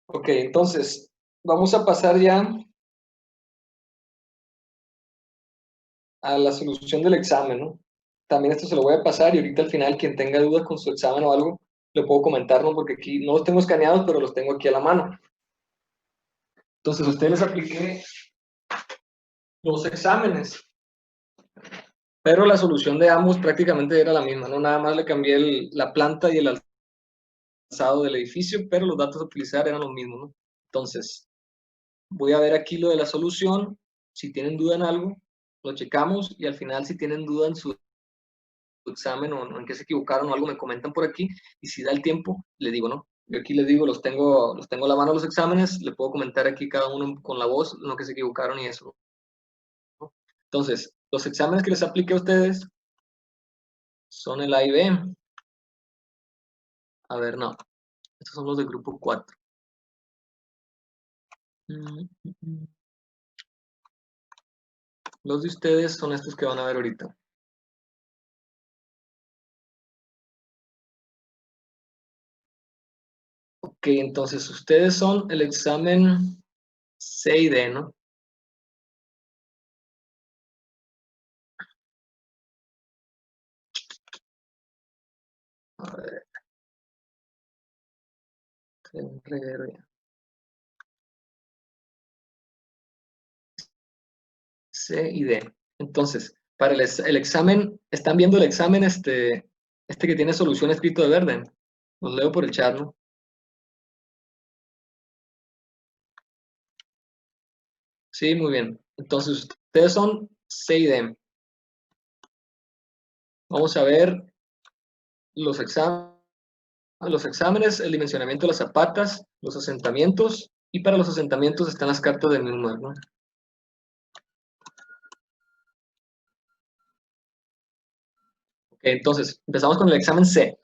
Ok, entonces, vamos a pasar ya a la solución del examen, ¿no? También esto se lo voy a pasar y ahorita al final quien tenga dudas con su examen o algo, le puedo comentar, ¿no? Porque aquí no los tengo escaneados, pero los tengo aquí a la mano. Entonces, a ustedes les apliqué los exámenes, pero la solución de ambos prácticamente era la misma, ¿no? Nada más le cambié la planta y el alzado del edificio, pero los datos a utilizar eran los mismos, ¿no? Entonces, voy a ver aquí lo de la solución. Si tienen duda en algo, lo checamos y al final si tienen duda en su examen o en qué se equivocaron o algo, me comentan por aquí y si da el tiempo, le digo, ¿no? Yo aquí les digo, los tengo a la mano los exámenes, le puedo comentar aquí cada uno con la voz lo que se equivocaron y eso, ¿no? Entonces, los exámenes que les apliqué a ustedes son el A y B. A ver, no, estos son los del grupo 4. Los de ustedes son estos que van a ver ahorita. Ok, entonces ustedes son el examen C y D, ¿no? A ver, un reguero ya. C y D. Entonces, para el examen, ¿están viendo el examen este que tiene solución escrito de verde? Los leo por el chat, ¿no? Sí, muy bien. Entonces, ustedes son C y D. Vamos a ver los exámenes, el dimensionamiento de las zapatas, los asentamientos, y para los asentamientos están las cartas de Newman, ¿no? Ok, entonces, empezamos con el examen C.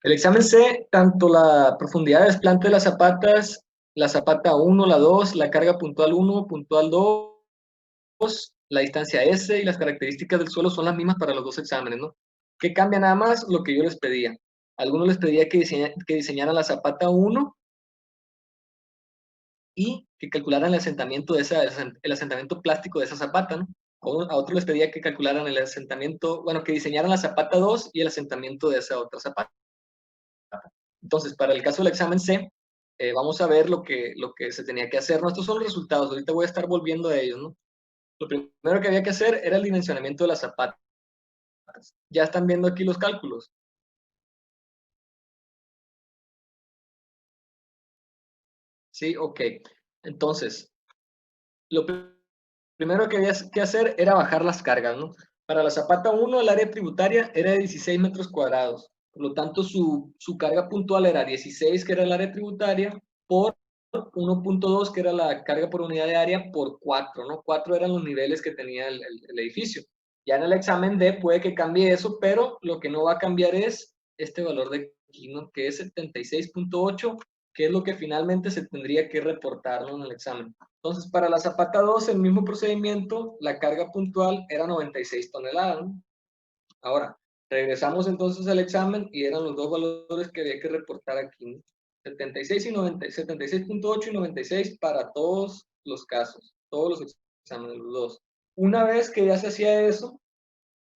El examen C, tanto la profundidad de desplante de las zapatas, la zapata 1, la 2, la carga puntual 1, puntual 2, la distancia S y las características del suelo son las mismas para los dos exámenes, ¿no? ¿Qué cambia nada más? Lo que yo les pedía. Algunos les pedía que diseñaran la zapata 1 y que calcularan el asentamiento el asentamiento plástico de esa zapata, ¿no? A otros les pedía que calcularan el asentamiento, bueno, que diseñaran la zapata 2 y el asentamiento de esa otra zapata. Entonces, para el caso del examen C, vamos a ver lo que se tenía que hacer, ¿no? Estos son los resultados, ahorita voy a estar volviendo a ellos, ¿no? Lo primero que había que hacer era el dimensionamiento de las zapatas. Ya están viendo aquí los cálculos. Sí, ok. Entonces, lo primero que había que hacer era bajar las cargas, ¿no? Para la zapata 1, el área tributaria era de 16 metros cuadrados. Por lo tanto, su carga puntual era 16, que era el área tributaria, por 1.2, que era la carga por unidad de área, por 4, ¿no? 4 eran los niveles que tenía el edificio. Ya en el examen D puede que cambie eso, pero lo que no va a cambiar es este valor de aquí, ¿no? Que es 76.8, que es lo que finalmente se tendría que reportar, ¿no? En el examen. Entonces, para la zapata 2, el mismo procedimiento, la carga puntual era 96 toneladas, ¿no? Ahora, regresamos entonces al examen y eran los dos valores que había que reportar aquí, ¿no? 76 y 90, 76.8 y 96 para todos los casos, todos los exámenes, los dos. Una vez que ya se hacía eso,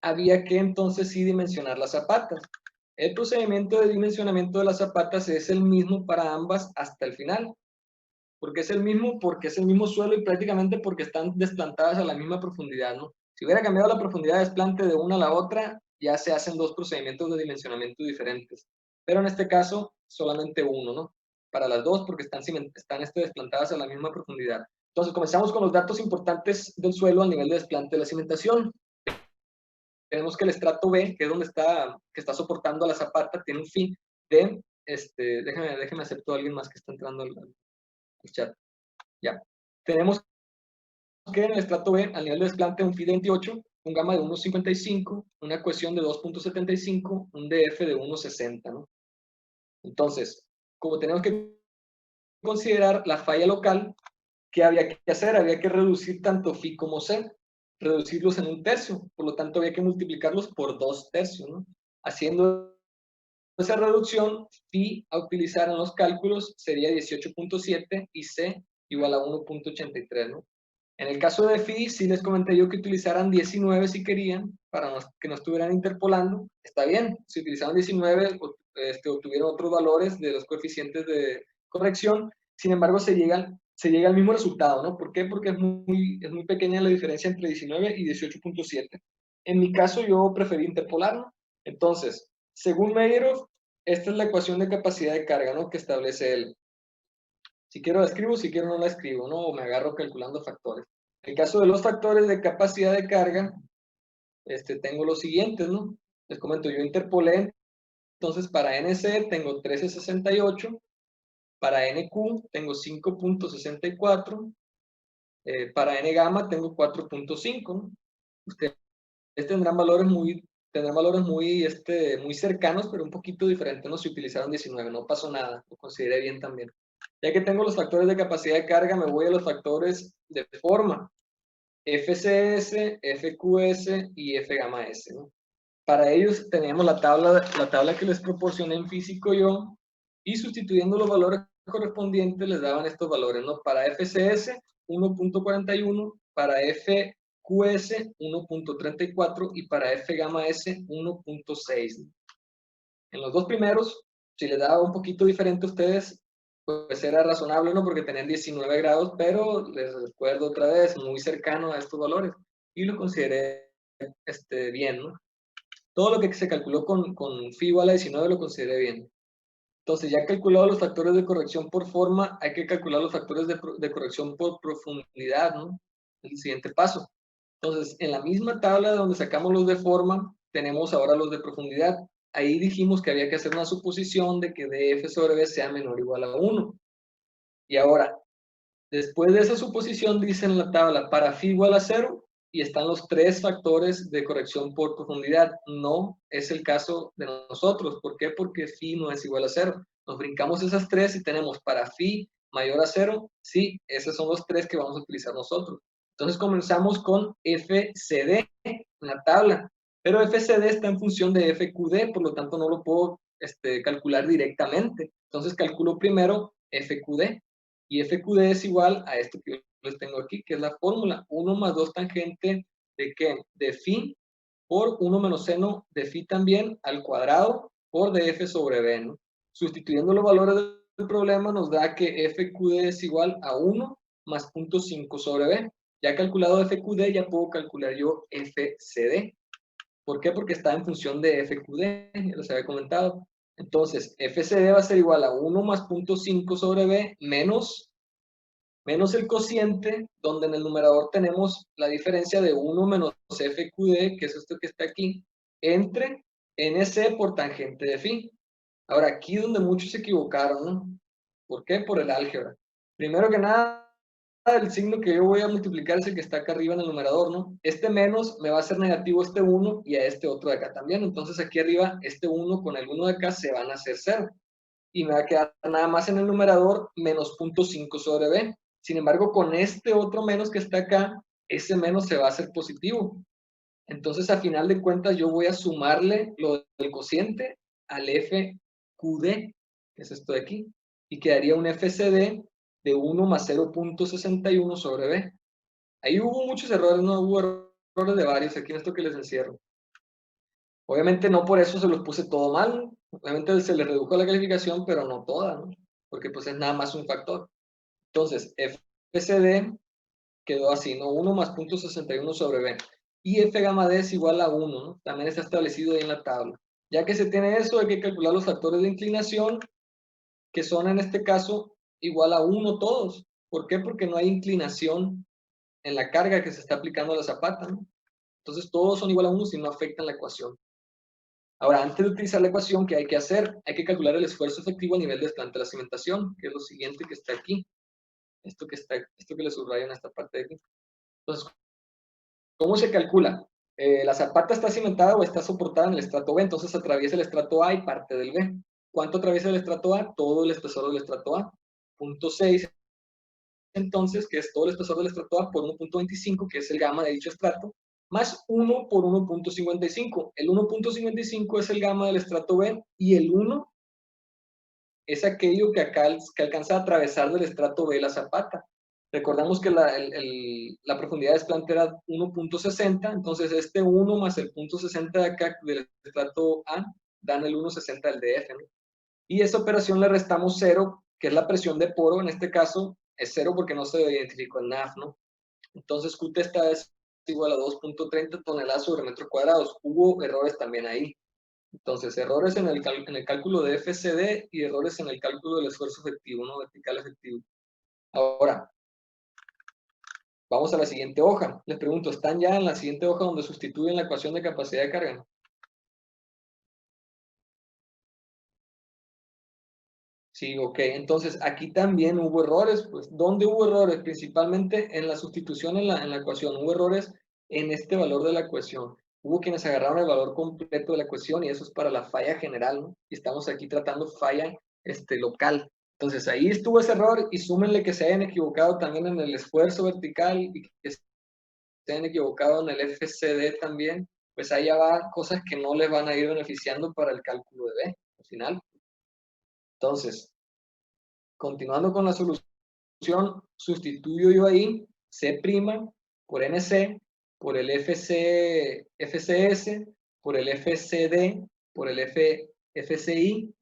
había que entonces sí dimensionar las zapatas. El procedimiento de dimensionamiento de las zapatas es el mismo para ambas hasta el final. Porque es el mismo, porque es el mismo suelo y prácticamente porque están desplantadas a la misma profundidad, ¿no? Si hubiera cambiado la profundidad de desplante de una a la otra, ya se hacen dos procedimientos de dimensionamiento diferentes. Pero en este caso, solamente uno, ¿no? Para las dos, porque están desplantadas a la misma profundidad. Entonces, comenzamos con los datos importantes del suelo a nivel de desplante de la cimentación. Tenemos que el estrato B, que es donde que está soportando a la zapata, tiene un fin de, déjeme acepto a alguien más que está entrando al chat. Ya. Tenemos que en el estrato B, al nivel de desplante, un phi de 28, un gamma de 1.55, una cohesión de 2.75, un DF de 1.60, ¿no? Entonces, como tenemos que considerar la falla local, ¿qué había que hacer? Había que reducir tanto phi como c, reducirlos en 1/3, por lo tanto había que multiplicarlos por 2/3, ¿no? Haciendo esto, entonces, si hubiera cambiado la profundidad de desplante de una a la otra, ya se hacen dos procedimientos de dimensionamiento diferentes. Pero en este caso, solamente uno, ¿no? Para las dos, porque están desplantadas a la misma profundidad. Entonces, esa reducción, phi a utilizar en los cálculos sería 18.7 y c igual a 1.83, ¿no? En el caso de phi, sí les comenté yo que utilizaran 19 si querían, para que no estuvieran interpolando. Está bien, si utilizaban 19, obtuvieron otros valores de los coeficientes de corrección. Sin embargo, se llega al mismo resultado, ¿no? ¿Por qué? Porque es muy pequeña la diferencia entre 19 y 18.7. En mi caso, yo preferí interpolarlo. Entonces, según Meyerhoff, esta es la ecuación de capacidad de carga, ¿no? Que establece él. Si quiero la escribo, si quiero no la escribo, ¿no? O me agarro calculando factores. En el caso de los factores de capacidad de carga, tengo los siguientes, ¿no? Les comento, yo interpolé, entonces para NC tengo 13.68, para NQ tengo 5.64, para N gamma tengo 4.5, ¿no? Ustedes tendrán valores muy cercanos, pero un poquito diferentes, ¿no? Si utilizaron 19, no pasó nada, lo consideré bien también. Ya que tengo los factores de capacidad de carga, me voy a los factores de forma. FCS, FQS y F gamma S, ¿no? Para ellos teníamos la tabla que les proporcioné en físico yo, y sustituyendo los valores correspondientes les daban estos valores, ¿no? Para FCS 1.41, para FQS 1.34 y para F gamma S 1.6. En los dos primeros, si les daba un poquito diferente a ustedes, pues era razonable, ¿no? Porque tenían 19 grados, pero les recuerdo otra vez, muy cercano a estos valores. Y lo consideré bien, ¿no? Todo lo que se calculó con phi igual a 19 lo consideré bien. Entonces, ya calculado los factores de corrección por forma, hay que calcular los factores de corrección por profundidad, ¿no? El siguiente paso. Entonces, en la misma tabla de donde sacamos los de forma, tenemos ahora los de profundidad. Ahí dijimos que había que hacer una suposición de que df sobre b sea menor o igual a 1. Y ahora, después de esa suposición, dice en la tabla, para phi igual a 0, y están los tres factores de corrección por profundidad. No es el caso de nosotros. ¿Por qué? Porque phi no es igual a 0. Nos brincamos esas tres y tenemos para phi mayor a 0. Sí, esos son los tres que vamos a utilizar nosotros. Entonces comenzamos con FCD en la tabla. Pero FCD está en función de FQD, por lo tanto no lo puedo calcular directamente. Entonces calculo primero FQD. Y FQD es igual a esto que les tengo aquí, que es la fórmula 1 más 2 tangente de ¿qué? De phi por 1 menos seno de phi también al cuadrado por df sobre b, ¿no? Sustituyendo los valores del problema nos da que FQD es igual a 1 más 0.5 sobre b. Ya calculado FQD, ya puedo calcular yo FCD. ¿Por qué? Porque está en función de FQD, ya les había comentado. Entonces, FCD va a ser igual a 1 más 0.5 sobre b menos el cociente, donde en el numerador tenemos la diferencia de 1 menos FQD, que es esto que está aquí, entre NC por tangente de phi. Ahora, aquí donde muchos se equivocaron, ¿no? ¿Por qué? Por el álgebra. Primero que nada, el signo que yo voy a multiplicar es el que está acá arriba en el numerador, ¿no? Este menos me va a hacer negativo este 1 y a este otro de acá también. Entonces aquí arriba, este 1 con el 1 de acá se van a hacer 0. Y me va a quedar nada más en el numerador menos 0.5 sobre b. Sin embargo, con este otro menos que está acá, ese menos se va a hacer positivo. Entonces, a final de cuentas, yo voy a sumarle lo del cociente al FQD, que es esto de aquí, y quedaría un FCD de 1 más 0.61 sobre b. Ahí hubo muchos errores, no hubo errores de varios, aquí en esto que les encierro. Obviamente no por eso se los puse todo mal, obviamente se les redujo la calificación, pero no toda, ¿no? Porque pues es nada más un factor. Entonces, FCD quedó así, ¿no? 1 más 0.61 sobre B. Y F gamma D es igual a 1, ¿no? También está establecido ahí en la tabla. Ya que se tiene eso, hay que calcular los factores de inclinación, que son en este caso igual a 1 todos. ¿Por qué? Porque no hay inclinación en la carga que se está aplicando a la zapata, ¿no? Entonces todos son igual a 1 si no afectan la ecuación. Ahora, antes de utilizar la ecuación, ¿qué hay que hacer? Hay que calcular el esfuerzo efectivo a nivel desplante de la cimentación, que es lo siguiente que está aquí. Esto que le subrayo en esta parte de aquí. Entonces, ¿cómo se calcula? La zapata está cimentada o está soportada en el estrato B, entonces atraviesa el estrato A y parte del B. ¿Cuánto atraviesa el estrato A? Todo el espesor del estrato A. 0.6, entonces, que es todo el espesor del estrato A por 1.25, que es el gamma de dicho estrato, más 1 por 1.55. El 1.55 es el gamma del estrato B y el 1 es aquello que alcanza a atravesar del estrato B la zapata. Recordamos que la profundidad de desplante era 1.60, entonces este 1 más el 0.60 de acá del estrato A dan el 1.60 del DF, ¿no? Y esa operación le restamos 0, que es la presión de poro, en este caso es 0 porque no se identificó el NAF, ¿no? Entonces Q testa es igual a 2.30 toneladas sobre metros cuadrados. Hubo errores también ahí. Entonces, errores en el cálculo de FCD y errores en el cálculo del esfuerzo efectivo, ¿no? Vertical efectivo. Ahora, vamos a la siguiente hoja. Les pregunto, ¿están ya en la siguiente hoja donde sustituyen la ecuación de capacidad de carga? Sí, ok. Entonces, aquí también hubo errores. Pues, ¿dónde hubo errores? Principalmente en la sustitución en la ecuación. Hubo errores en este valor de la ecuación. Hubo quienes agarraron el valor completo de la ecuación y eso es para la falla general, ¿no? Y estamos aquí tratando falla local. Entonces, ahí estuvo ese error y súmenle que se hayan equivocado también en el esfuerzo vertical y que se hayan equivocado en el FCD también. Pues ahí ya va cosas que no les van a ir beneficiando para el cálculo de B, al final. Entonces, continuando con la solución, sustituyo yo ahí C' por NC, por el FCS, por el FCD, por el FCI,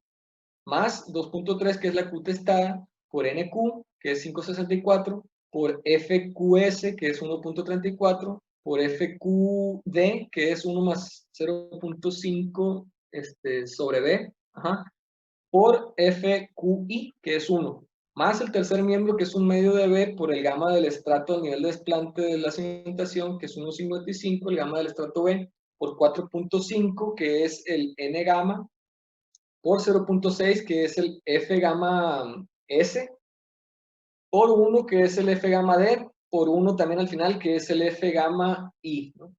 más 2.3, que es la Q testada, por NQ, que es 5.64, por FQS, que es 1.34, por FQD, que es 1 más 0.5 sobre B, ajá, por FQI, que es 1, más el tercer miembro, que es un medio de B, por el gamma del estrato al nivel de desplante de la cimentación, que es 1.55, el gamma del estrato B, por 4.5, que es el N gamma, por 0.6, que es el F gamma S, por 1, que es el F gamma D, por 1 también al final, que es el F gamma I, ¿no?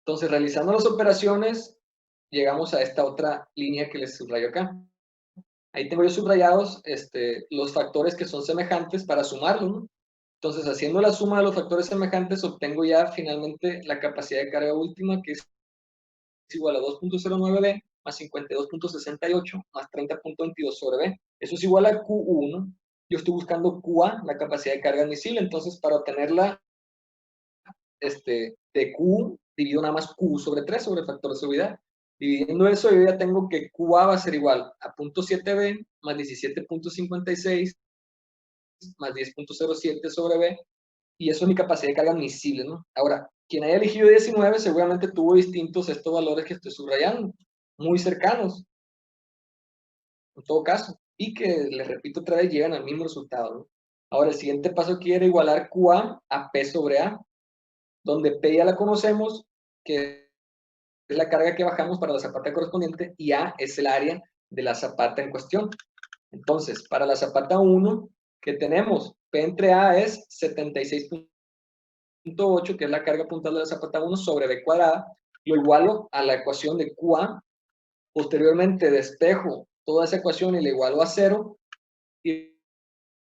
Entonces, realizando las operaciones, llegamos a esta otra línea que les subrayo acá. Ahí tengo yo subrayados los factores que son semejantes para sumarlos, ¿no? Entonces, haciendo la suma de los factores semejantes, obtengo ya finalmente la capacidad de carga última, que es igual a 2.09B más 52.68 más 30.22 sobre B. Eso es igual a Q1. Yo estoy buscando QA, la capacidad de carga admisible. Entonces, para obtenerla de Q, divido nada más Q sobre 3 sobre el factor de seguridad. Dividiendo eso, yo ya tengo que QA va a ser igual a 0.7B más 17.56 más 10.07 sobre B, y eso es mi capacidad de carga admisible, ¿no? Ahora, quien haya elegido 19 seguramente tuvo distintos estos valores que estoy subrayando, muy cercanos, en todo caso, y que, les repito otra vez, llegan al mismo resultado, ¿no? Ahora, el siguiente paso quiere igualar QA a P sobre A, donde P ya la conocemos, que es la carga que bajamos para la zapata correspondiente, y A es el área de la zapata en cuestión. Entonces, para la zapata 1, que tenemos? P entre A es 76.8, que es la carga puntal de la zapata 1 sobre B cuadrada, lo igualo a la ecuación de QA, posteriormente despejo toda esa ecuación y la igualo a 0, y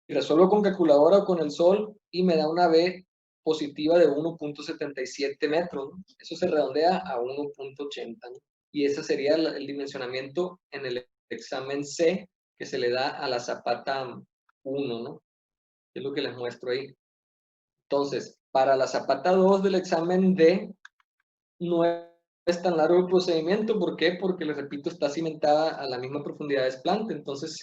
resuelvo con calculadora o con el sol, y me da una B positiva de 1.77 metros, ¿no? Eso se redondea a 1.80, ¿no? Y ese sería el dimensionamiento en el examen C que se le da a la zapata 1, ¿no? Es lo que les muestro ahí. Entonces, para la zapata 2 del examen D, no es tan largo el procedimiento. ¿Por qué? Porque, les repito, está cimentada a la misma profundidad de desplante. Entonces,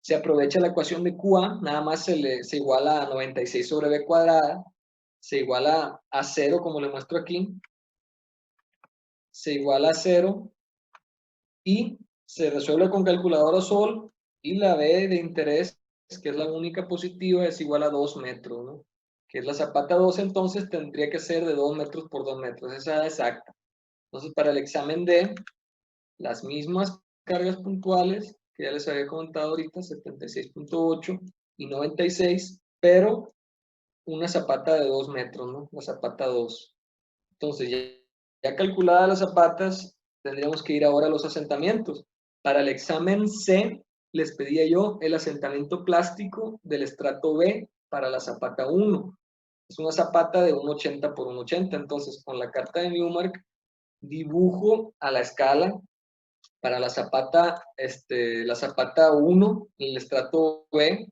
se aprovecha la ecuación de QA, nada más se iguala a 96 sobre B cuadrada, se iguala a 0, como le muestro aquí, se iguala a 0, y se resuelve con calculadora o sol, y la B de interés, que es la única positiva, es igual a 2 metros, ¿no? Que es la zapata 2, entonces tendría que ser de 2 metros por 2 metros, esa es exacta. Entonces, para el examen D, las mismas cargas puntuales que ya les había comentado ahorita, 76.8 y 96, pero una zapata de 2 metros, ¿no? La zapata 2. Entonces, ya calculadas las zapatas, tendríamos que ir ahora a los asentamientos. Para el examen C, les pedía yo el asentamiento plástico del estrato B para la zapata 1. es una zapata de 1,80 por 1,80. Entonces, con la carta de Newmark, dibujo a la escala para la zapata 1, el estrato B,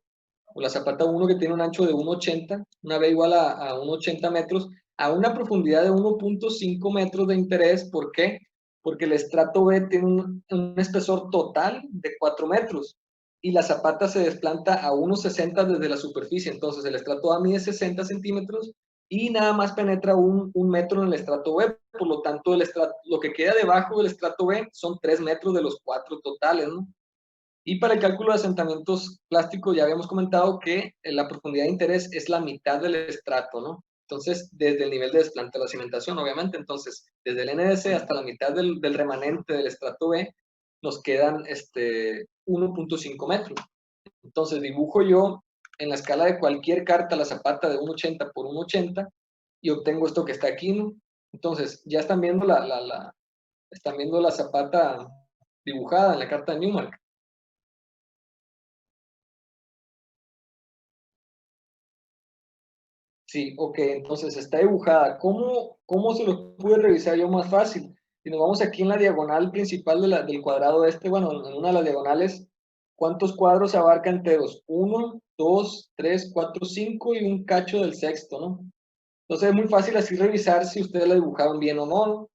o la zapata 1 que tiene un ancho de 1,80, una B igual a 1,80 metros, a una profundidad de 1,5 metros de interés. ¿Por qué? Porque el estrato B tiene un espesor total de 4 metros y la zapata se desplanta a 1,60 desde la superficie. Entonces el estrato A mide 60 centímetros y nada más penetra un metro en el estrato B. Por lo tanto, lo que queda debajo del estrato B son 3 metros de los 4 totales, ¿no? Y para el cálculo de asentamientos plásticos ya habíamos comentado que la profundidad de interés es la mitad del estrato, ¿no? Entonces, desde el nivel de desplante de la cimentación, obviamente, entonces, desde el NDC hasta la mitad del remanente del estrato B, nos quedan 1,5 metros. Entonces, dibujo yo en la escala de cualquier carta la zapata de 1,80 por 1,80 y obtengo esto que está aquí, ¿no? Entonces, ya están viendo están viendo la zapata dibujada en la carta de Newmark. Sí, ok, entonces está dibujada. ¿Cómo se los pude revisar yo más fácil? Si nos vamos aquí en la diagonal principal del cuadrado bueno, en una de las diagonales, ¿cuántos cuadros abarca enteros? 1, 2, 3, 4, 5 y un cacho del sexto, ¿no? Entonces es muy fácil así revisar si ustedes la dibujaron bien o no.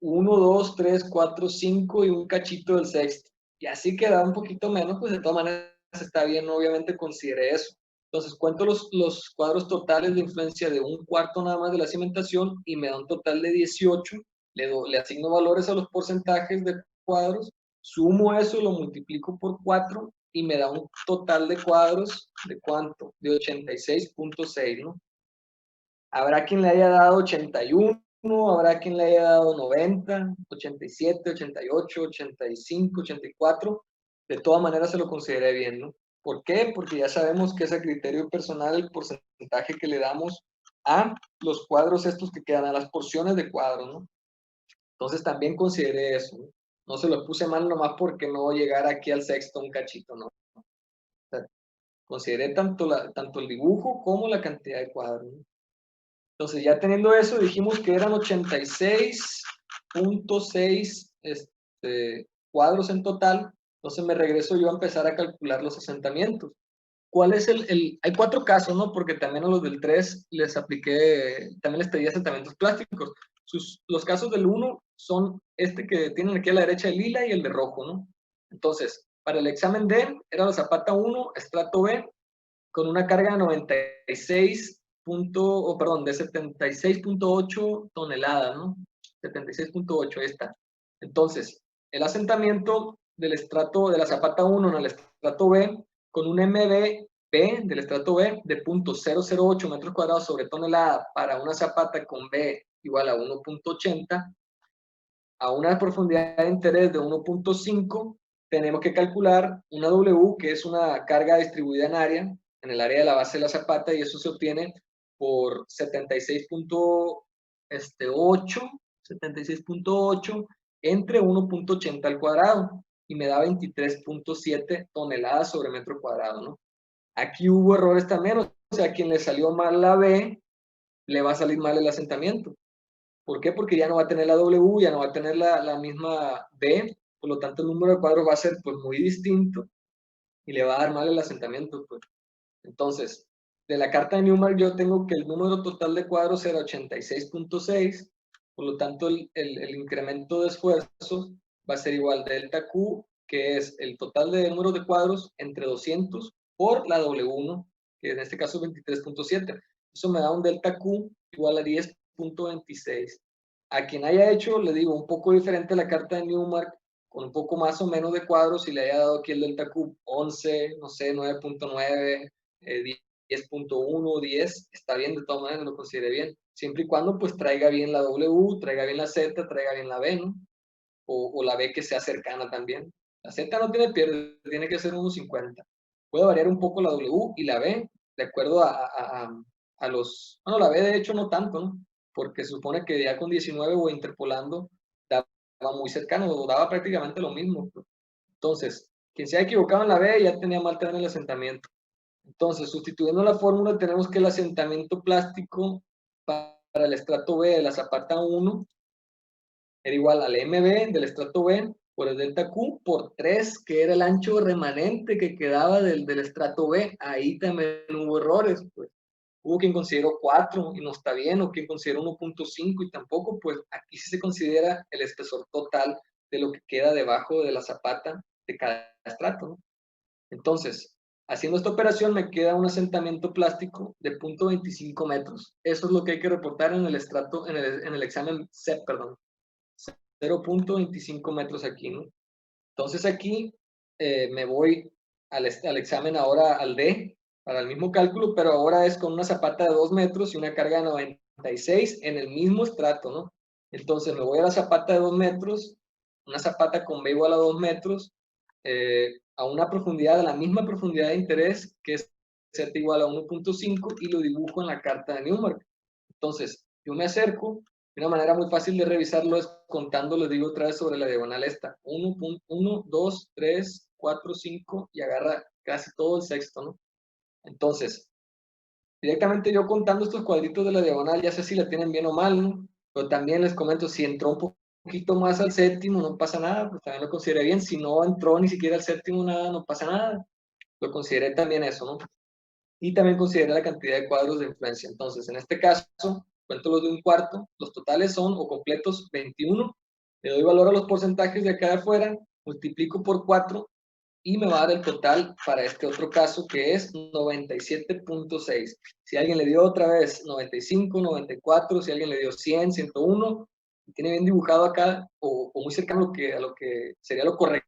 1, 2, 3, 4, 5 y un cachito del sexto. Y así queda un poquito menos, pues de todas maneras está bien, obviamente considere eso. Entonces cuento los cuadros totales de influencia de un cuarto nada más de la cimentación y me da un total de 18. Le asigno valores a los porcentajes de cuadros, sumo eso, lo multiplico por 4 y me da un total de cuadros de ¿cuánto? De 86,6, ¿no? Habrá quien le haya dado 81, habrá quien le haya dado 90, 87, 88, 85, 84. De todas maneras se lo consideré bien, ¿no? ¿Por qué? Porque ya sabemos que es a criterio personal el porcentaje que le damos a los cuadros estos que quedan, a las porciones de cuadros, ¿no? Entonces también consideré eso, ¿no? No se lo puse mal nomás porque no llegara aquí al sexto un cachito, ¿no? O sea, consideré tanto el dibujo como la cantidad de cuadros, ¿no? Entonces, ya teniendo eso, dijimos que eran 86,6 cuadros en total. Entonces, me regreso yo a empezar a calcular los asentamientos. ¿Cuál es Hay 4 casos, ¿no? Porque también a los del 3 les apliqué, también les pedí asentamientos plásticos. Los casos del 1 son este que tienen aquí a la derecha, el lila y el de rojo, ¿no? Entonces, para el examen D, era la zapata 1, estrato B, con una carga de 76,8 toneladas, ¿no? 76,8 esta. Entonces, el asentamiento del estrato de la zapata 1 en el estrato B, con un MB B del estrato B de 0,008 metros cuadrados sobre tonelada para una zapata con B igual a 1,80, a una profundidad de interés de 1,5, tenemos que calcular una W, que es una carga distribuida en el área de la base de la zapata, y eso se obtiene por 76,8 entre 1,80 al cuadrado, y me da 23,7 toneladas sobre metro cuadrado, ¿no? Aquí hubo errores también, o sea, a quien le salió mal la B, le va a salir mal el asentamiento. ¿Por qué? Porque ya no va a tener la W, ya no va a tener la misma B, por lo tanto el número de cuadros va a ser pues muy distinto y le va a dar mal el asentamiento, pues. Entonces, de la carta de Newmark yo tengo que el número total de cuadros era 86,6, por lo tanto el incremento de esfuerzos va a ser igual delta Q, que es el total de número de cuadros entre 200 por la W1, que en este caso es 23,7. Eso me da un delta Q igual a 10,26. A quien haya hecho, le digo, un poco diferente la carta de Newmark, con un poco más o menos de cuadros, y le haya dado aquí el delta Q 11, no sé, 9,9, 10,1, 10, está bien, de todas maneras lo considere bien, siempre y cuando pues traiga bien la W, traiga bien la Z, traiga bien la B, ¿no? O la B que sea cercana también. La Z no tiene pierde, tiene que ser 1,50. Puede variar un poco la W y la B, de acuerdo a los... Bueno, la B de hecho no tanto, ¿no? Porque se supone que ya con 19 o interpolando daba muy cercano, o daba prácticamente lo mismo, pues. Entonces, quien se ha equivocado en la B ya tenía mal también el asentamiento. Entonces, sustituyendo la fórmula, tenemos que el asentamiento plástico para el estrato B de la zapata 1 era igual al MB del estrato B por el delta Q por 3, que era el ancho remanente que quedaba del estrato B. Ahí también hubo errores, pues. Hubo quien consideró 4 y no está bien, o quien consideró 1.5 y tampoco, pues aquí sí se considera el espesor total de lo que queda debajo de la zapata de cada estrato, ¿no? Entonces, haciendo esta operación me queda un asentamiento plástico de 0.25 metros. Eso es lo que hay que reportar en el estrato, en el examen CEP, perdón. 0.25 metros aquí, ¿no? Entonces aquí me voy al examen ahora al D, para el mismo cálculo, pero ahora es con una zapata de 2 metros y una carga de 96 en el mismo estrato, ¿no? Entonces me voy a la zapata de 2 metros, una zapata con B igual a 2 metros, a una profundidad, a la misma profundidad de interés, que es Z igual a 1.5, y lo dibujo en la carta de Newmark. Entonces, yo me acerco, y una manera muy fácil de revisarlo es contando, les digo otra vez sobre la diagonal esta. 1, 2, 3, 4, 5, y agarra casi todo el sexto, ¿no? Entonces, directamente yo contando estos cuadritos de la diagonal, ya sé si la tienen bien o mal, ¿no? Pero también les comento, si entró un poquito más al séptimo, no pasa nada, pues también lo consideré bien. Si no entró ni siquiera al séptimo, nada, no pasa nada. Lo consideré también eso, ¿no? Y también considera la cantidad de cuadros de influencia. Entonces, en este caso, cuento los de un cuarto, los totales son o completos 21, le doy valor a los porcentajes de acá de afuera, multiplico por 4 y me va a dar el total para este otro caso que es 97.6. Si alguien le dio otra vez 95, 94, si alguien le dio 100, 101, y tiene bien dibujado acá o muy cercano a lo que sería lo correcto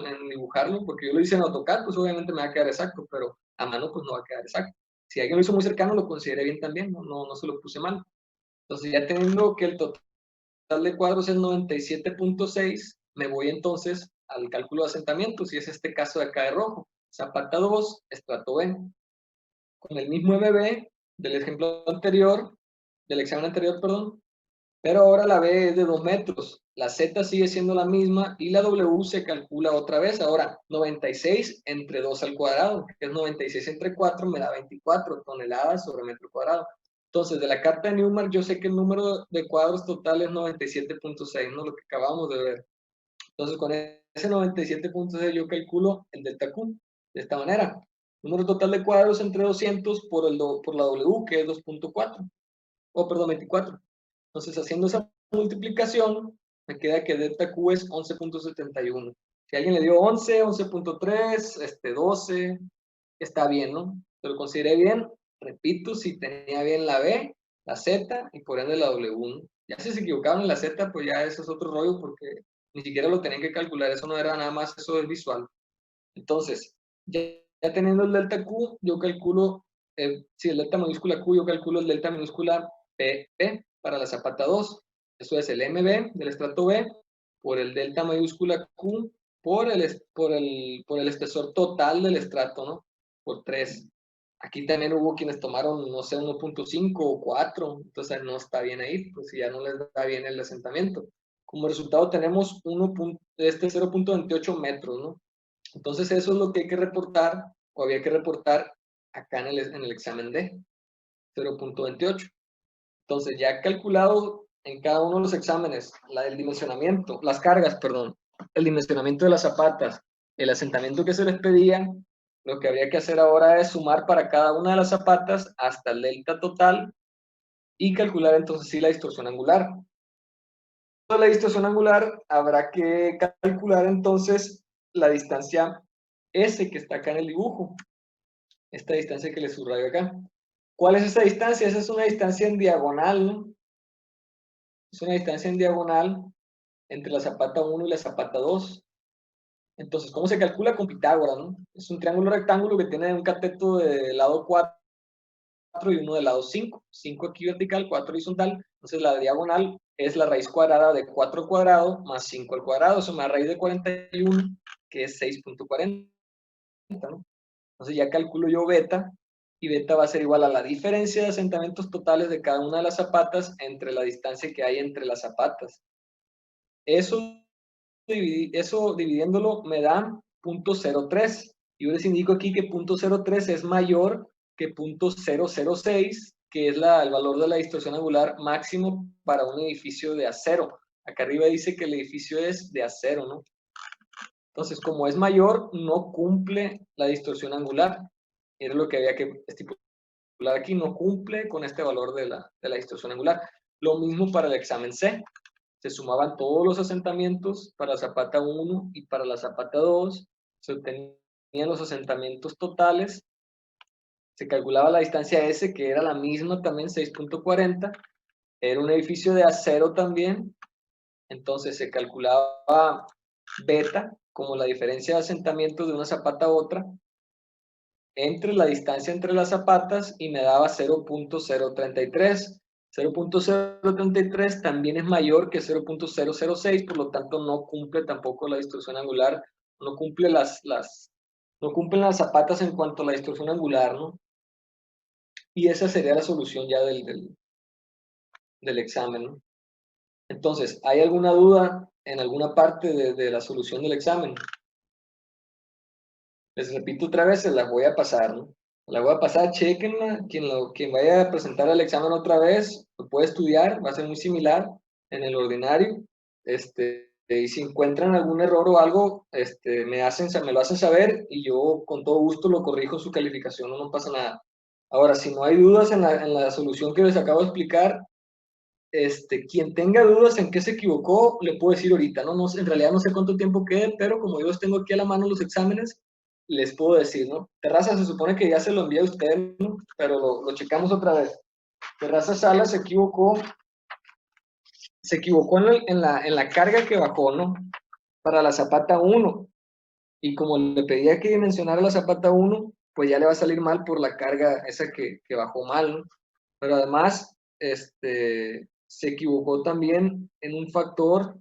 en dibujarlo, porque yo lo hice en AutoCAD, pues obviamente me va a quedar exacto, pero a mano pues no va a quedar exacto. Si alguien lo hizo muy cercano, lo consideré bien también, no se lo puse mal. Entonces ya teniendo que el total de cuadros es 97.6, me voy entonces al cálculo de asentamientos, y es este caso de acá de rojo. Zapata 2, estrato B. Con el mismo MB del ejemplo anterior, del examen anterior, perdón, pero ahora la B es de 2 metros, la Z sigue siendo la misma y la W se calcula otra vez. Ahora, 96 entre 2 al cuadrado, que es 96 entre 4, me da 24 toneladas sobre metro cuadrado. Entonces, de la carta de Newmark, yo sé que el número de cuadros total es 97.6, ¿no? Lo que acabamos de ver. Entonces, con ese 97.6 yo calculo el delta Q de esta manera. Número total de cuadros entre 200 por la W, que es 2.4, o perdón, 24. Entonces, haciendo esa multiplicación, me queda que delta Q es 11.71. Si alguien le dio 11, 11.3, 12, está bien, ¿no? Se lo consideré bien. Repito, si tenía bien la B, la Z y por ende la W, ¿no? Ya si se equivocaban en la Z, pues ya eso es otro rollo porque ni siquiera lo tenían que calcular. Eso no era nada más, eso es visual. Entonces, ya teniendo el delta Q, yo calculo, si el delta mayúscula Q, yo calculo el delta minúscula PP para la zapata 2. Eso es el MB del estrato B por el delta mayúscula Q por el espesor total del estrato, ¿no? Por 3. Aquí también hubo quienes tomaron, no sé, 1.5 o 4, entonces no está bien ahí, pues si ya no les da bien el asentamiento. Como resultado tenemos 0.28 metros, ¿no? Entonces eso es lo que hay que reportar, o había que reportar acá en el examen D, 0.28. Entonces ya calculado en cada uno de los exámenes, el dimensionamiento, las cargas, perdón, el dimensionamiento de las zapatas, el asentamiento que se les pedía, lo que habría que hacer ahora es sumar para cada una de las zapatas hasta el delta total y calcular entonces sí la distorsión angular. La distorsión angular habrá que calcular entonces la distancia S que está acá en el dibujo, esta distancia que les subrayo acá. ¿Cuál es esa distancia? Esa es una distancia en diagonal, ¿no? Es una distancia en diagonal entre la zapata 1 y la zapata 2. Entonces, ¿cómo se calcula? Con Pitágoras, ¿no? Es un triángulo rectángulo que tiene un cateto de lado 4 y uno de lado 5. 5 aquí vertical, 4 horizontal. Entonces, la diagonal es la raíz cuadrada de 4 al cuadrado más 5 al cuadrado. Eso me da raíz de 41, que es 6.40, ¿no? Entonces ya calculo yo beta, y beta va a ser igual a la diferencia de asentamientos totales de cada una de las zapatas entre la distancia que hay entre las zapatas. Eso dividiéndolo me da 0.03. Yo les indico aquí que 0.03 es mayor que 0.006, que es el valor de la distorsión angular máximo para un edificio de acero. Acá arriba dice que el edificio es de acero, ¿no? Entonces, como es mayor, no cumple la distorsión angular. Era lo que había que estipular aquí, no cumple con este valor de la distorsión angular. Lo mismo para el examen C. Se sumaban todos los asentamientos para la zapata 1 y para la zapata 2. Se obtenían los asentamientos totales. Se calculaba la distancia S, que era la misma también, 6.40. Era un edificio de acero también. Entonces se calculaba beta como la diferencia de asentamiento de una zapata a otra entre la distancia entre las zapatas y me daba 0.033. 0.033 también es mayor que 0.006, por lo tanto no cumple tampoco la distorsión angular, no cumple no cumplen las zapatas en cuanto a la distorsión angular, ¿no? Y esa sería la solución ya del examen, ¿no? Entonces, ¿hay alguna duda en alguna parte de la solución del examen? Les repito otra vez, se las voy a pasar, ¿no? La voy a pasar, chequenla. Quien vaya a presentar el examen otra vez, lo puede estudiar, va a ser muy similar en el ordinario. Y si encuentran algún error o algo, me lo hacen saber y yo con todo gusto lo corrijo en su calificación, no pasa nada. Ahora, si no hay dudas en la solución que les acabo de explicar, quien tenga dudas en qué se equivocó, le puedo decir ahorita, ¿no? En realidad no sé cuánto tiempo quede, pero como yo los tengo aquí a la mano los exámenes, les puedo decir, ¿no? Terraza se supone que ya se lo envié a usted, ¿no? Pero lo checamos otra vez. Terraza Sala se equivocó en la carga que bajó, ¿no? Para la zapata 1. Y como le pedía que dimensionara la zapata 1, pues ya le va a salir mal por la carga esa que bajó mal, ¿no? Pero además, se equivocó también en un factor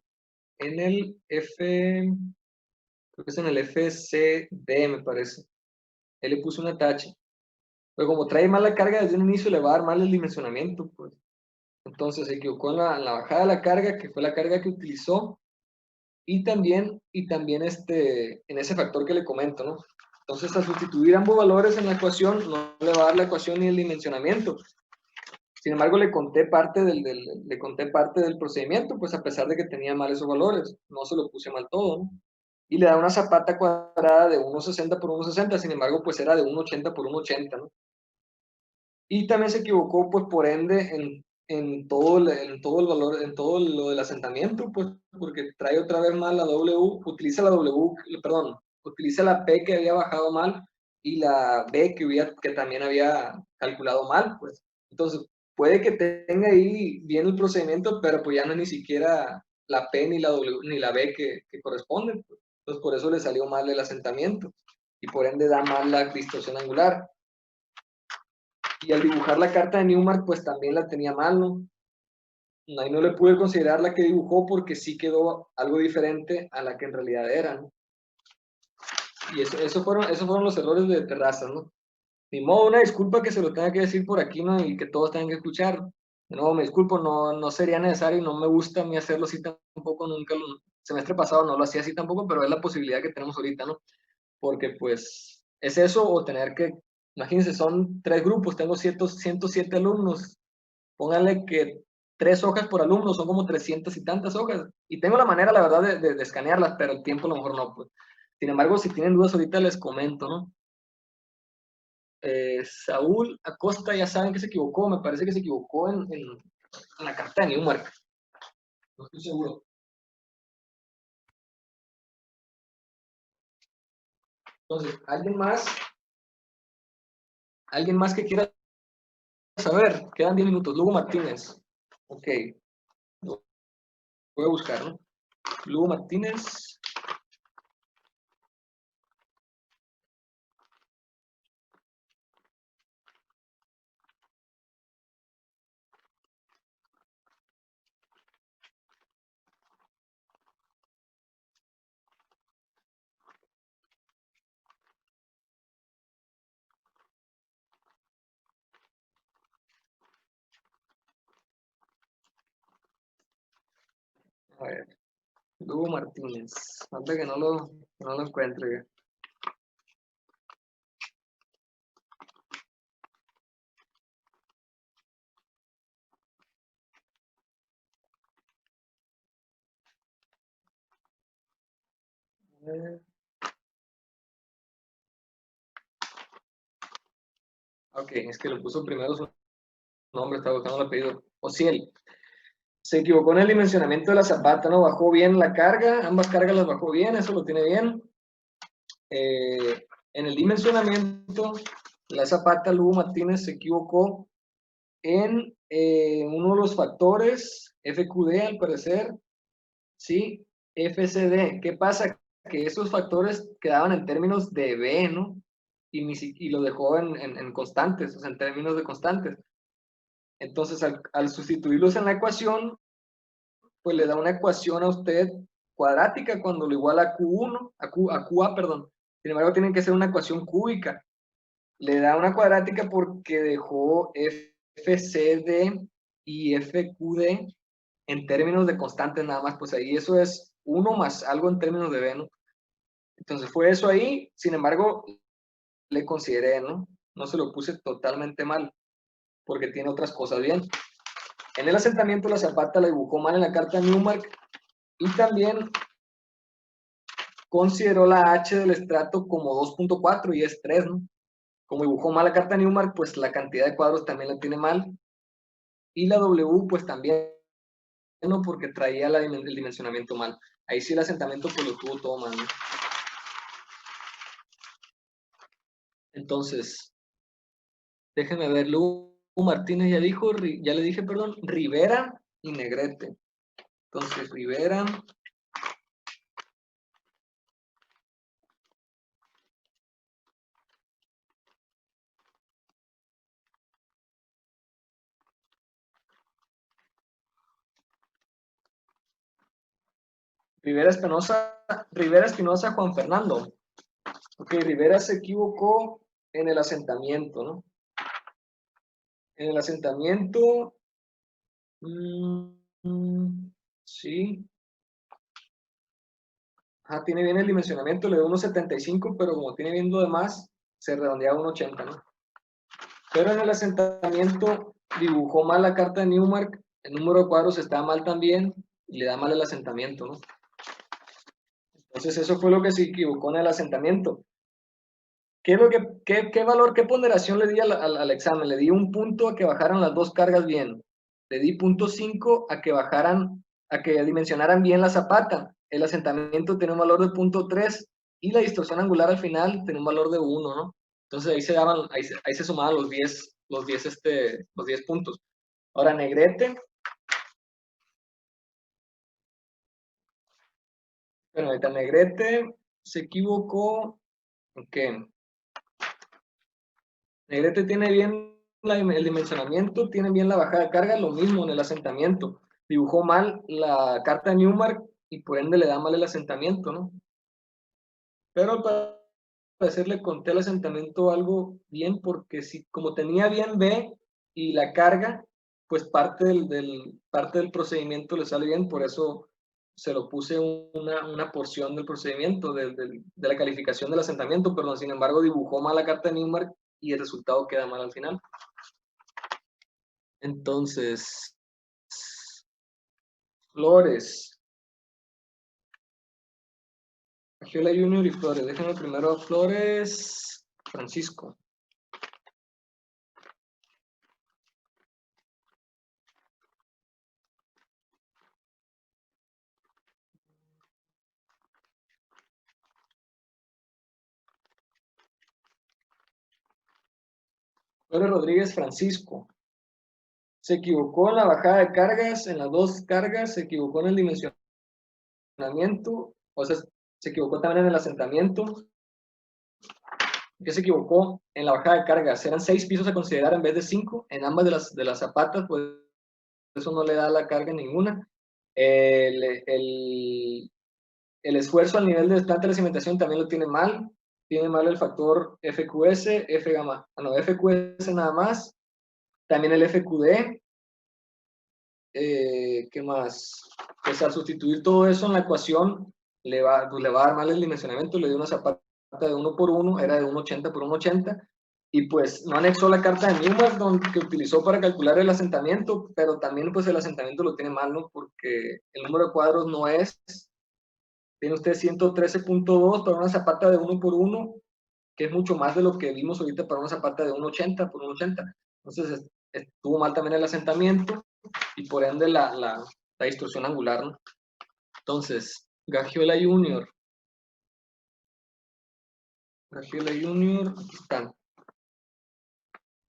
en el creo que es en el FCD, me parece. Él le puso una tacha. Pero como trae mal la carga desde un inicio, le va a dar mal el dimensionamiento, pues. Entonces se equivocó en la bajada de la carga, que fue la carga que utilizó, y también en ese factor que le comento, ¿no? Entonces, al sustituir ambos valores en la ecuación, no le va a dar la ecuación ni el dimensionamiento. Sin embargo, le conté parte del procedimiento, pues a pesar de que tenía mal esos valores, no se lo puse mal todo, ¿no? Y le da una zapata cuadrada de 1.60 por 1.60, sin embargo, pues era de 1.80 por 1.80, ¿no? Y también se equivocó, pues por ende, en todo el valor, en todo lo del asentamiento, pues porque trae otra vez mal la W, utiliza la W, perdón, utiliza la P que había bajado mal y la B que también había calculado mal, pues. Entonces, puede que tenga ahí bien el procedimiento, pero pues ya no es ni siquiera la P ni la W ni la B que corresponden, pues. Entonces, por eso le salió mal el asentamiento y por ende da mal la distorsión angular. Y al dibujar la carta de Newmark, pues también la tenía mal, ¿no? Ahí no le pude considerar la que dibujó porque sí quedó algo diferente a la que en realidad era, ¿no? Y esos fueron los errores de Terrazas, ¿no? Ni modo, una disculpa que se lo tenga que decir por aquí, ¿no? Y que todos tengan que escuchar. De nuevo, me disculpo, no sería necesario y no me gusta a mí hacerlo así tampoco, nunca. El semestre pasado no lo hacía así tampoco, pero es la posibilidad que tenemos ahorita, ¿no? Porque pues es eso o tener que, imagínense, son 3 grupos, tengo 107 alumnos, pónganle que 3 hojas por alumno, son como 300 y tantas hojas. Y tengo la manera, la verdad, de escanearlas, pero el tiempo a lo mejor no, pues. Sin embargo, si tienen dudas ahorita les comento, ¿no? Saúl Acosta, ya saben que se equivocó, me parece que se equivocó en la carta de Newmark. No estoy seguro. Entonces, ¿alguien más que quiera saber? Quedan 10 minutos. Lugo Martínez. Ok, lo voy a buscar, ¿no? Lugo Martínez. A ver, Lugo Martínez. Falta que no lo encuentre. Ok, es que lo puso primero su nombre, estaba buscando el apellido. Ociel. Se equivocó en el dimensionamiento de la zapata, ¿no? Bajó bien la carga, ambas cargas las bajó bien, eso lo tiene bien. En el dimensionamiento, la zapata Lugo Martínez se equivocó en uno de los factores, FQD al parecer, ¿sí? FCD. ¿Qué pasa? Que esos factores quedaban en términos de B, ¿no? Y lo dejó en constantes, o sea, en términos de constantes. Entonces, al sustituirlos en la ecuación, pues le da una ecuación a usted cuadrática cuando lo iguala a Q1, a QA, perdón. Sin embargo, tiene que ser una ecuación cúbica. Le da una cuadrática porque dejó FCD y FQD en términos de constantes nada más, pues ahí eso es 1 más algo en términos de B, ¿no? Entonces fue eso ahí, sin embargo, le consideré, ¿no? No se lo puse totalmente mal, porque tiene otras cosas bien. En el asentamiento la zapata la dibujó mal en la carta Newmark y también consideró la H del estrato como 2.4 y es 3, ¿no? Como dibujó mal la carta Newmark, pues la cantidad de cuadros también la tiene mal. Y la W, pues también, ¿no? Porque traía el dimensionamiento mal. Ahí sí el asentamiento pues lo tuvo todo mal, ¿no? Entonces, déjenme ver, Lugo Martínez ya dijo, ya le dije, perdón, Rivera y Negrete. Entonces, Rivera Rivera Espinosa, Juan Fernando. Ok, Rivera se equivocó en el asentamiento, ¿no? En el asentamiento, sí, tiene bien el dimensionamiento, le dio 1.75, pero como tiene bien lo demás, se redondea a 1.80, ¿no? Pero en el asentamiento dibujó mal la carta de Newmark, el número de cuadros está mal también, y le da mal el asentamiento, ¿no? Entonces eso fue lo que se equivocó en el asentamiento. ¿Qué es lo qué valor, qué ponderación le di al examen? Le di un punto a que bajaran las dos cargas bien. Le di 0.5 a que bajaran, a que dimensionaran bien la zapata. El asentamiento tiene un valor de 0.3 y la distorsión angular al final tiene un valor de 1, ¿no? Entonces ahí se daban, ahí se sumaban los 10 puntos. Ahora Negrete. Bueno, ahorita Negrete se equivocó. ¿En qué? Negrete tiene bien el dimensionamiento, tiene bien la bajada de carga, lo mismo en el asentamiento. Dibujó mal la carta de Newmark y por ende le da mal el asentamiento, ¿no? Pero al parecer le conté el asentamiento algo bien porque si, como tenía bien B y la carga, pues parte del procedimiento le sale bien, por eso se lo puse una porción del procedimiento, de la calificación del asentamiento, perdón, sin embargo dibujó mal la carta de Newmark y el resultado queda mal al final. Entonces, Flores, Giola Junior y Flores. Déjenme primero a Flores, Francisco. Flores Rodríguez, Francisco. Se equivocó en la bajada de cargas, en las dos cargas, se equivocó en el dimensionamiento, o sea, se equivocó también en el asentamiento. ¿Qué se equivocó? En la bajada de cargas. Eran 6 pisos a considerar en vez de 5. En ambas de las zapatas, pues eso no le da la carga ninguna. El esfuerzo al nivel de planta de la cimentación también lo tiene mal. Tiene mal el factor FQS, F gamma. No, FQS nada más. También el FQD. ¿Qué más? Pues al sustituir todo eso en la ecuación, pues le va a dar mal el dimensionamiento. Le dio una zapata de 1 por 1, era de 1.80 por 1.80. Y pues no anexó la carta de Newman que utilizó para calcular el asentamiento, pero también pues el asentamiento lo tiene mal, ¿no? Porque el número de cuadros no es Tiene usted 113.2 para una zapata de 1 por 1, que es mucho más de lo que vimos ahorita para una zapata de 1.80 por 1.80. Entonces, estuvo mal también el asentamiento y por ende la distorsión angular, ¿no? Entonces, Gagiola Junior, aquí están.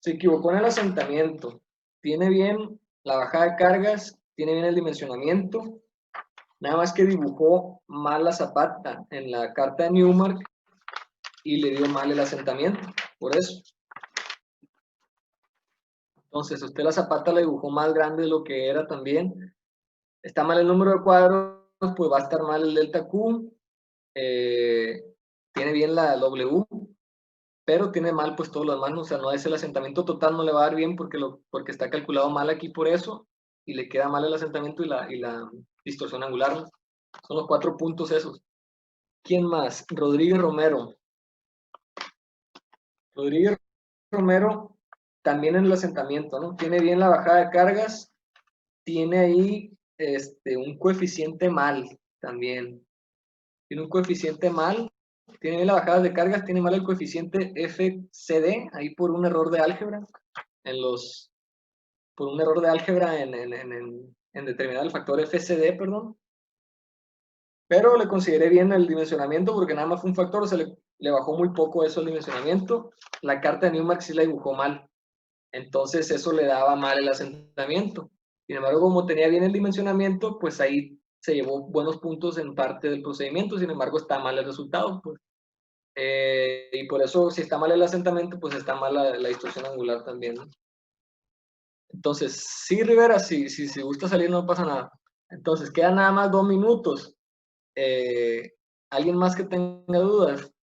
Se equivocó en el asentamiento. Tiene bien la bajada de cargas, tiene bien el dimensionamiento. Nada más que dibujó mal la zapata en la carta de Newmark y le dio mal el asentamiento. Por eso. Entonces, usted la zapata la dibujó más grande de lo que era también. Está mal el número de cuadros, pues va a estar mal el delta Q. Tiene bien la W, pero tiene mal pues todos los demás, ¿no? O sea, no es el asentamiento total, no le va a dar bien porque está calculado mal aquí por eso, y le queda mal el asentamiento y la distorsión angular, ¿no? Son los 4 puntos esos. ¿Quién más? Rodríguez Romero. Rodríguez Romero también en el asentamiento, ¿no? Tiene bien la bajada de cargas, tiene ahí un coeficiente mal también. Tiene un coeficiente mal, tiene bien la bajada de cargas, tiene mal el coeficiente FCD, ahí por un error de álgebra, por un error de álgebra en determinar el factor FCD, perdón. Pero le consideré bien el dimensionamiento porque nada más fue un factor, le bajó muy poco eso el dimensionamiento. La carta de Newmark sí la dibujó mal, entonces eso le daba mal el asentamiento. Sin embargo, como tenía bien el dimensionamiento, pues ahí se llevó buenos puntos en parte del procedimiento, sin embargo está mal el resultado, pues. Y por eso si está mal el asentamiento, pues está mal la distorsión angular también, ¿no? Entonces, sí, Rivera, si gusta salir no pasa nada. Entonces, quedan nada más 2 minutos. ¿Alguien más que tenga dudas?